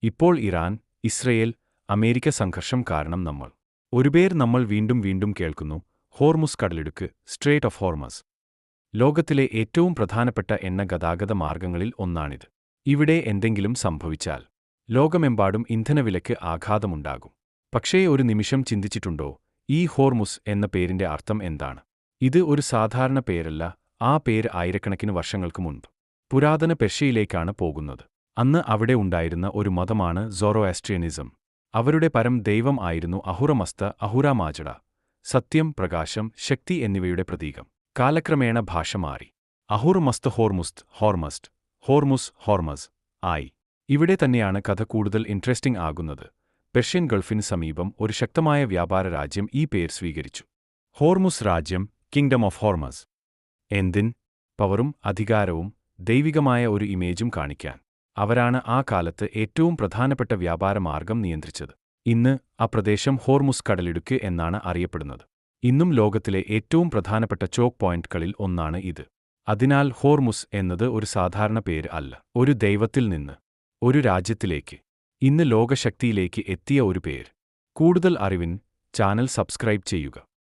ഇപ്പോൾ Iran, Israel, America സംഘർഷം കാരണം ഒരു പേര് നമ്മൾ വീണ്ടും വീണ്ടും കേൾക്കുന്നു: ഹോർമുസ് കടലിടുക്ക്, സ്ട്രേറ്റ് ഓഫ് ഹോർമസ്. ലോകത്തിലെ ഏറ്റവും പ്രധാനപ്പെട്ട എണ്ണ ഗതാഗത മാർഗങ്ങളിൽ ഒന്നാണിത്. ഇവിടെ എന്തെങ്കിലും സംഭവിച്ചാൽ ലോകമെമ്പാടും ഇന്ധനവിലയ്ക്ക് ആഘാതമുണ്ടാകും. പക്ഷേ ഒരു നിമിഷം ചിന്തിച്ചിട്ടുണ്ടോ, ഈ ഹോർമുസ് എന്ന പേരിന്റെ അർത്ഥം എന്താണ്? ഇത് ഒരു സാധാരണ പേരല്ല. ആ പേര് ആയിരക്കണക്കിന് വർഷങ്ങൾക്ക് മുൻപ് പുരാതന പെർഷ്യയിലേക്കാണ് പോകുന്നത്. അന്ന് അവിടെ ഉണ്ടായിരുന്ന ഒരു മതമാണ് സൊറോആസ്ട്രിയനിസം. അവരുടെ പരം ദൈവം ആയിരുന്നു അഹുറമസ്ത, അഹുറ മാജഡ, സത്യം, പ്രകാശം, ശക്തി എന്നിവയുടെ പ്രതീകം. കാലക്രമേണ ഭാഷ മാറി. അഹുർ-മസ്ത് ഹോർമസ്റ്റ്, ഹോർമുസ് ഹോർമസ് ആയി. ഇവിടെ തന്നെയാണ് കഥ കൂടുതൽ ഇൻട്രസ്റ്റിംഗ് ആകുന്നത്. പെർഷ്യൻ ഗൾഫിന് സമീപം ഒരു ശക്തമായ വ്യാപാര രാജ്യം ഈ പേര് സ്വീകരിച്ചു. ഹോർമുസ് രാജ്യം, കിങ്ഡം ഓഫ് ഹോർമസ്. എന്തിൻ? പവറും അധികാരവും ദൈവികമായ ഒരു ഇമേജും കാണിക്കാൻ. അവരാണ് ആ കാലത്ത് ഏറ്റവും പ്രധാനപ്പെട്ട വ്യാപാര മാർഗം നിയന്ത്രിച്ചത്. ഇന്ന് ആ പ്രദേശം ഹോർമുസ് കടലിടുക്ക് എന്നാണ് അറിയപ്പെടുന്നത്. ഇന്നും ലോകത്തിലെ ഏറ്റവും പ്രധാനപ്പെട്ട ചോക്ക് പോയിന്റുകളിൽ ഒന്നാണ് ഇത്. അതിനാൽ ഹോർമുസ് എന്നത് ഒരു സാധാരണ പേര് അല്ല. ഒരു ദൈവത്തിൽ നിന്ന് ഒരു രാജ്യത്തിലേക്ക്, ഇന്ന് ലോകശക്തിയിലേക്ക് എത്തിയ ഒരു പേര്. കൂടുതൽ അറിവിന് ചാനൽ സബ്സ്ക്രൈബ് ചെയ്യുക.